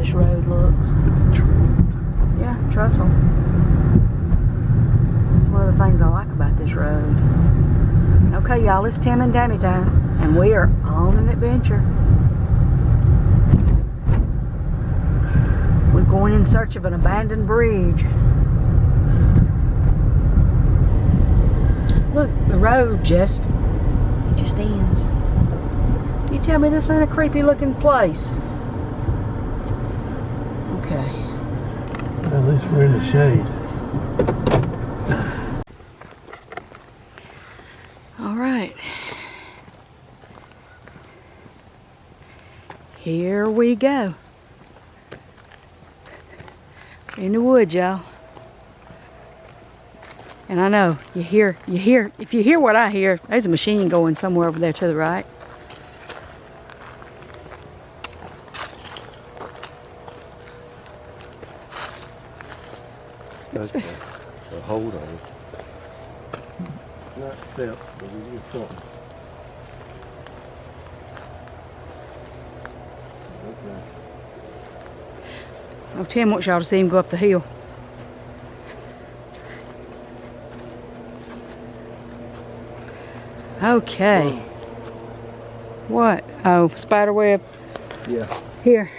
this road looks. Yeah, trestle. That's one of the things I like about this road. Okay, y'all, it's Tim and Tammy time, and we are on an adventure. We're going in search of an abandoned bridge. Look, the road just ends. You tell me this ain't a creepy looking place. Okay. At least we're in the shade. All right. Here we go. In the woods, y'all. And I know if you hear what I hear, there's a machine going somewhere over there to the right. Okay, so hold on. Not steps, but we need something. Okay. Oh, Tim wants y'all to see him go up the hill. Okay. Whoa. What? Oh, spider web. Yeah. Here.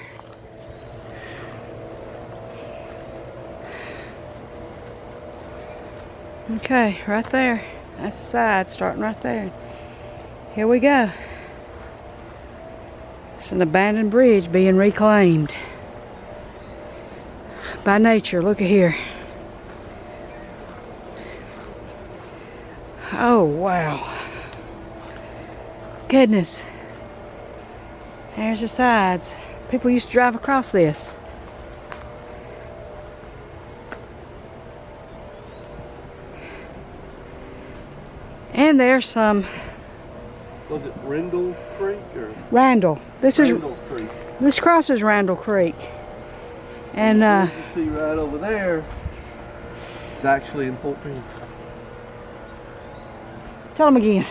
Okay, right there. That's the side, starting right there. Here we go. It's an abandoned bridge being reclaimed by nature. Look at here. Oh, wow. Goodness. There's the sides. People used to drive across this. And there's some... Was it Randall Creek or? Randall. Randall Creek. This crosses Randall Creek. And you see right over there, it's actually in Fort Benning. tell them again.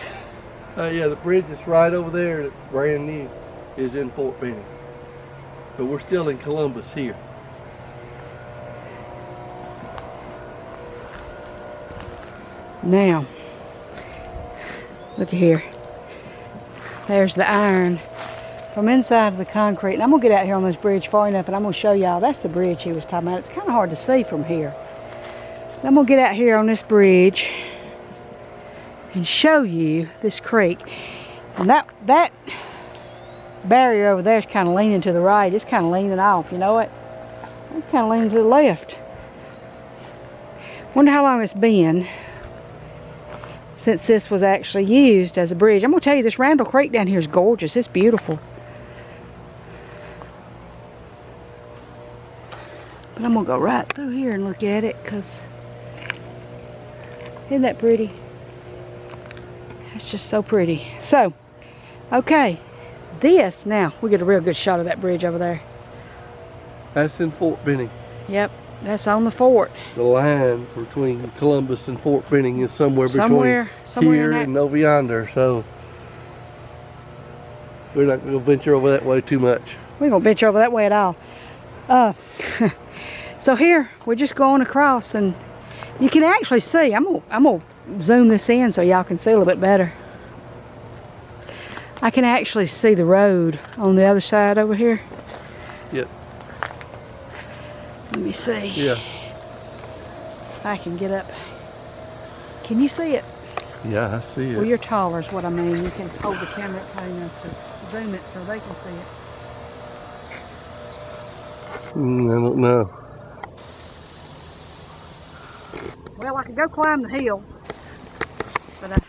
Yeah, the bridge that's right over there that's brand new is in Fort Benning. But we're still in Columbus here. Now, look at here. There's the iron from inside of the concrete. And I'm going to get out here on this bridge far enough and I'm going to show y'all. That's the bridge he was talking about. It's kind of hard to see from here. And I'm going to get out here on this bridge and show you this creek. And that barrier over there is kind of leaning to the right. It's kind of leaning off, you know what? It's kind of leaning to the left. Wonder how long it's been since this was actually used as a bridge. I'm going to tell you, this Randall Creek down here is gorgeous. It's beautiful. But I'm going to go right through here and look at it, because isn't that pretty? It's just so pretty. So, okay, this now, we get a real good shot of that bridge over there. That's in Fort Benning. Yep, that's on the fort. The line between Columbus and Fort Benning is somewhere between here and over yonder, so we're not going to venture over that way too much. We ain't going to venture over that way at all. So here, we're just going across, and you can actually see, I'm gonna zoom this in so y'all can see a little bit better. I can actually see the road on the other side over here. Yep. Let me see. Yeah. If I can get up. Can you see it? Yeah, I see it. Well, you're taller is what I mean. You can hold the camera up high enough to zoom it so they can see it. I don't know. Well, I could go climb the hill, but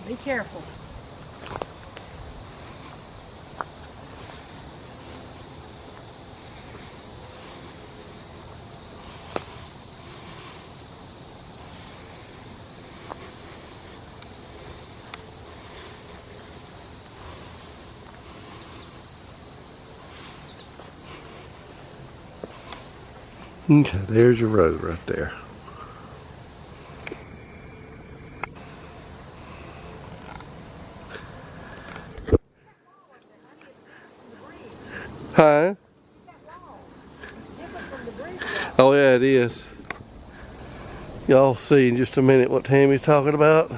be careful. Okay, there's your road right there. Huh? Oh yeah, it is. Y'all see in just a minute what Tammy's talking about.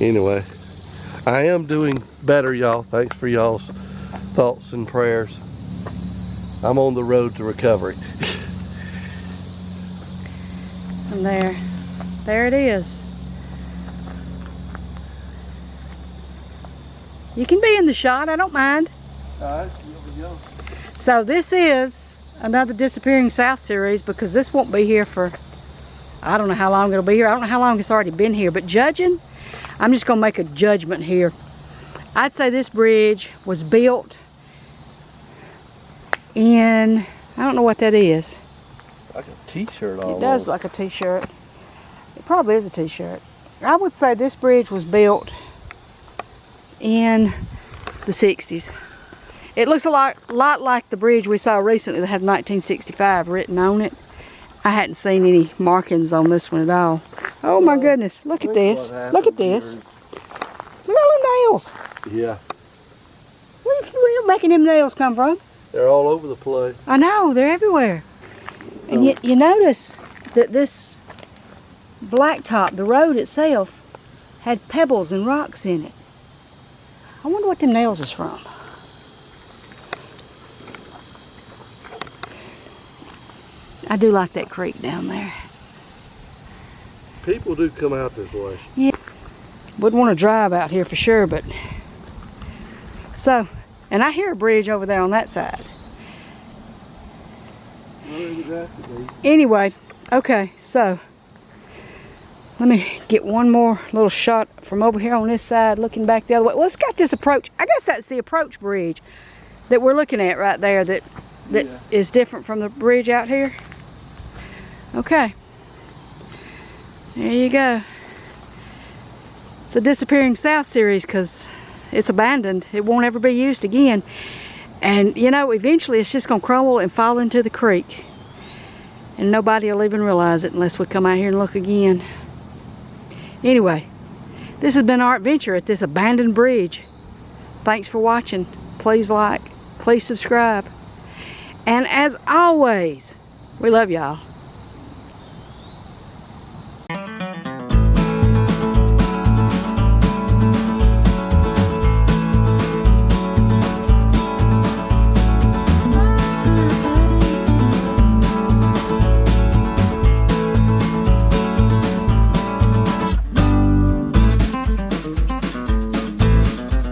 Anyway, I am doing better, y'all. Thanks for y'all's thoughts and prayers. I'm on the road to recovery. And there it is. You can be in the shot, I don't mind. Alright, here we go. So this is another Disappearing South series, because this won't be here for, I don't know how long it'll be here. I don't know how long it's already been here, but judging, I'm just gonna make a judgment here. I'd say this bridge was built in, I don't know what that is. Like a t-shirt almost. It does look like a t-shirt. It probably is a t-shirt. I would say this bridge was built in the 60s. It looks a lot like the bridge we saw recently that had 1965 written on it. I hadn't seen any markings on this one at all. Oh my goodness, look at this. Look at this. Look at all the nails. Yeah. Where are making them nails come from? They're all over the place. I know, they're everywhere. And you notice that this blacktop, the road itself, had pebbles and rocks in it. I wonder what them nails is from. I do like that creek down there. People do come out this way. Yeah. Wouldn't want to drive out here for sure, but... So, and I hear a bridge over there on that side. Anyway, okay, so let me get one more little shot from over here on this side, looking back the other way. Well, it's got this approach. I guess that's the approach bridge that we're looking at right there that is different from the bridge out here. Okay, there you go. It's a Disappearing South series because it's abandoned. It won't ever be used again. And you know, eventually it's just gonna crumble and fall into the creek. And nobody will even realize it unless we come out here and look again. Anyway, this has been our adventure at this abandoned bridge. Thanks for watching. Please like, please subscribe. And as always, we love y'all.